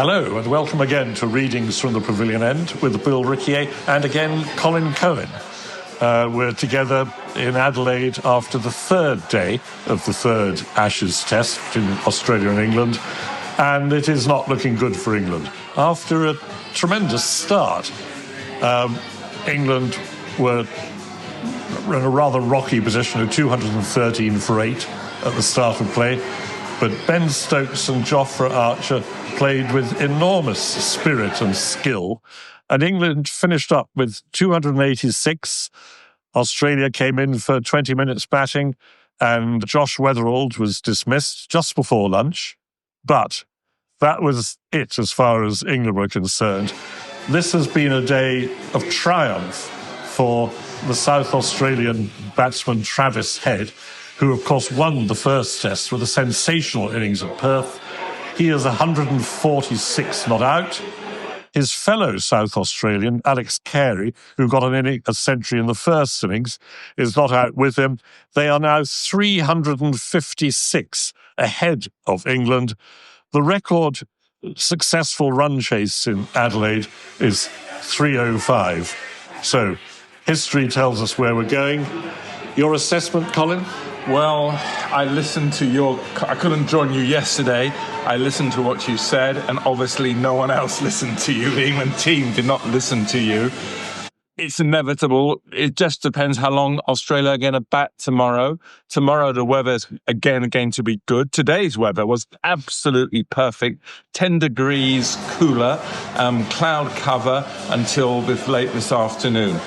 Hello and welcome again to Readings from the Pavilion End with Bill Rickier and again Colin. We're together in Adelaide after the third day of the third Ashes Test between Australia and England, and it is not looking good for England. After a tremendous start, England were in a rather rocky position of 213 for 8 at the start of play, but Ben Stokes and Jofra Archer played with enormous spirit and skill, and England finished up with 286. Australia came in for 20 minutes batting, and Josh Weatherald was dismissed just before lunch. But that was it as far as England were concerned. This has been a day of triumph for the South Australian batsman Travis Head, who of course won the first test with a sensational innings at Perth. He is 146 not out. His fellow South Australian, Alex Carey, who got a century in the first innings, is not out with him. They are now 356 ahead of England. The record successful run chase in Adelaide is 305. So history tells us where we're going. Your assessment, Colin? Well, I couldn't join you yesterday. I listened to what you said, and obviously no one else listened to you. The England team did not listen to you. It's inevitable. It just depends how long Australia are going to bat tomorrow. Tomorrow, the weather's again going to be good. Today's weather was absolutely perfect. 10 degrees cooler, cloud cover until late this afternoon.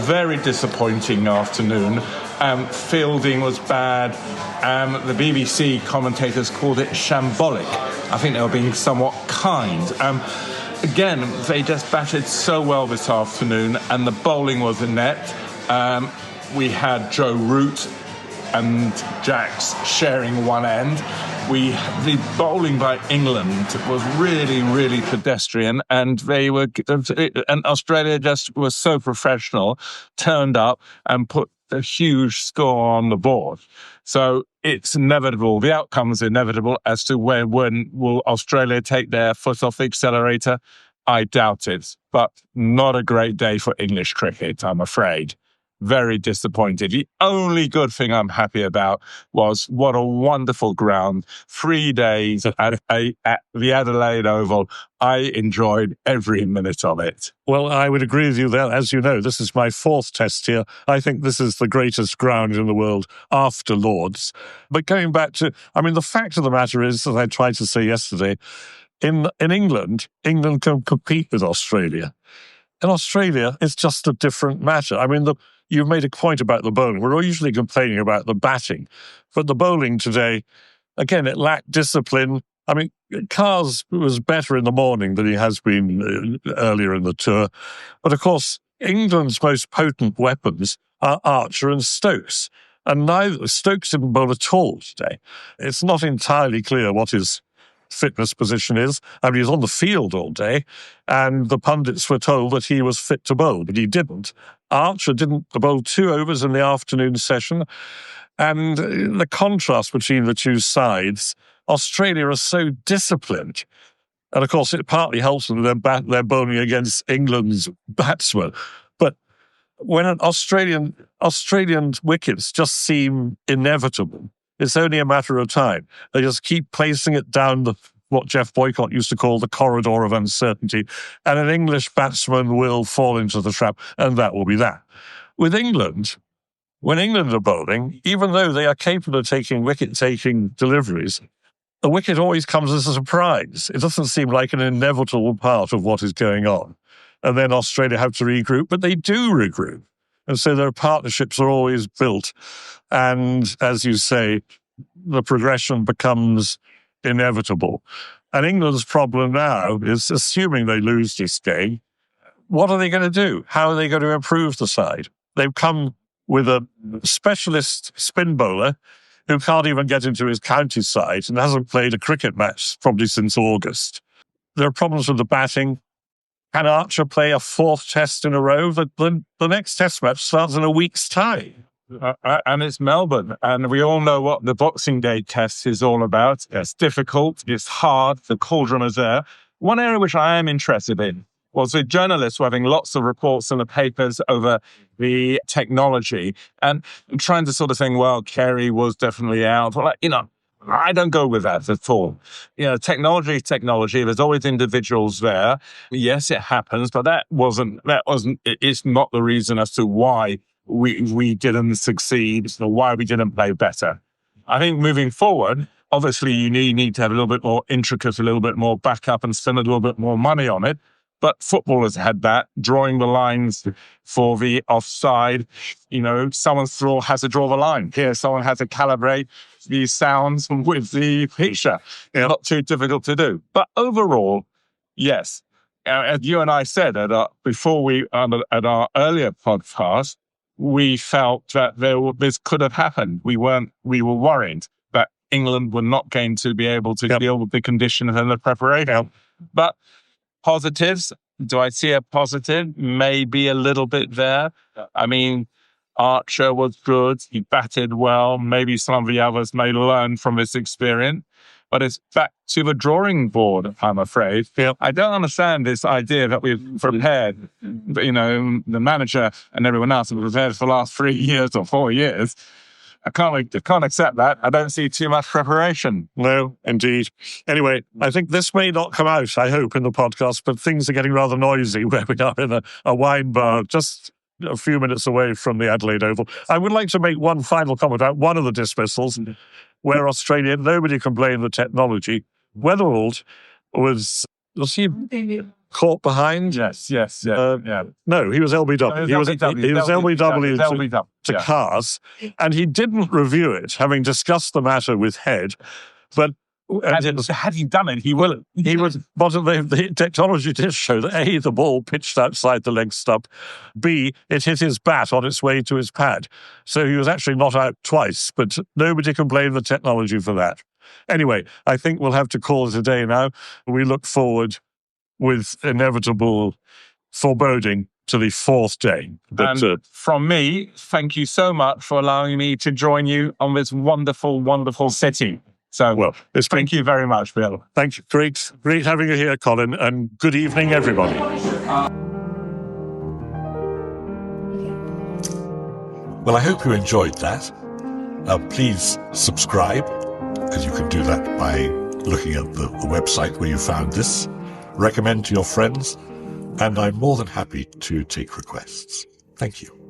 Very disappointing afternoon. Fielding was bad. The BBC commentators called it shambolic. I think they were being somewhat kind. Again, they just batted so well this afternoon, and the bowling was inept. We had Joe Root and Jacks sharing one end. The bowling by England was really, really pedestrian, and Australia just was so professional, turned up and put a huge score on the board. So it's inevitable. The outcome is inevitable. As to when will Australia take their foot off the accelerator, I doubt it. But not a great day for English cricket, I'm afraid. Very disappointed. The only good thing I'm happy about was what a wonderful ground. 3 days at the Adelaide Oval. I enjoyed every minute of it. Well, I would agree with you there. As you know, this is my fourth test here. I think this is the greatest ground in the world after Lord's. But going back to, the fact of the matter is, as I tried to say yesterday, in England can compete with Australia. In Australia, it's just a different matter. You've made a point about the bowling. We're usually complaining about the batting, but the bowling today, again, it lacked discipline. Carrs was better in the morning than he has been earlier in the tour. But of course, England's most potent weapons are Archer and Stokes. And neither Stokes didn't bowl at all today. It's not entirely clear what his fitness position is. He's on the field all day, and the pundits were told that he was fit to bowl, but he didn't. Archer didn't bowl 2 overs in the afternoon session, and the contrast between the two sides, Australia are so disciplined, and of course it partly helps them they're bowling against England's batsmen. But when an Australian wickets just seem inevitable, it's only a matter of time. They just keep placing it down what Jeff Boycott used to call the corridor of uncertainty, and an English batsman will fall into the trap, and that will be that. With England, when England are bowling, even though they are capable of taking wicket-taking deliveries, the wicket always comes as a surprise. It doesn't seem like an inevitable part of what is going on. And then Australia have to regroup, but they do regroup. And so their partnerships are always built. And as you say, the progression becomes inevitable. And England's problem now is, assuming they lose this game, what are they going to do? How are they going to improve the side? They've come with a specialist spin bowler who can't even get into his county side and hasn't played a cricket match probably since August. There are problems with the batting. Can Archer play a 4th test in a row? The next test match starts in a week's time. And it's Melbourne, and we all know what the Boxing Day test is all about. It's difficult, it's hard, the cauldron is there. One area which I am interested in was the journalists were having lots of reports in the papers over the technology and trying to sort of think, well, Kerry was definitely out. Well, I don't go with that at all. Technology. There's always individuals there. Yes, it happens, but it's not the reason as to why we didn't succeed or why we didn't play better. I think moving forward, obviously you need to have a little bit more intricate, a little bit more backup and spend a little bit more money on it. But football has had that, drawing the lines for the offside. Someone has to draw the line. Here, someone has to calibrate the sounds with the picture. Not too difficult to do. But overall, yes, as you and I said at our earlier podcast, we felt that this could have happened. We were worried that England were not going to be able to deal with the conditions and the preparation. But positives, do I see a positive? Maybe a little bit there. I mean, Archer was good. He batted well. Maybe some of the others may learn from this experience. But it's back to the drawing board, I'm afraid. I don't understand this idea that we've prepared, the manager and everyone else have prepared for the last 3 years or 4 years. I can't accept that. I don't see too much preparation. No, indeed. Anyway, I think this may not come out, I hope, in the podcast, but things are getting rather noisy where we are in a wine bar just a few minutes away from the Adelaide Oval. I would like to make one final comment about one of the dismissals where Australia, nobody complained the technology. Weatherald was he caught behind? Yes. No, he was LBW. He was LBW to Cars, and he didn't review it, having discussed the matter with Head. But had he done it, he will. He was. But the technology did show that A, the ball pitched outside the leg stump, B, it hit his bat on its way to his pad. So he was actually not out twice, but nobody complained the technology for that. Anyway, I think we'll have to call it a day now. We look forward with inevitable foreboding to the fourth day. And from me, thank you so much for allowing me to join you on this wonderful, wonderful city. So, thank you very much, Bill. Thank you. Great having you here, Colin, and good evening, everybody. Well, I hope you enjoyed that. Please subscribe, and you can do that by looking at the website where you found this. Recommend to your friends, and I'm more than happy to take requests. Thank you.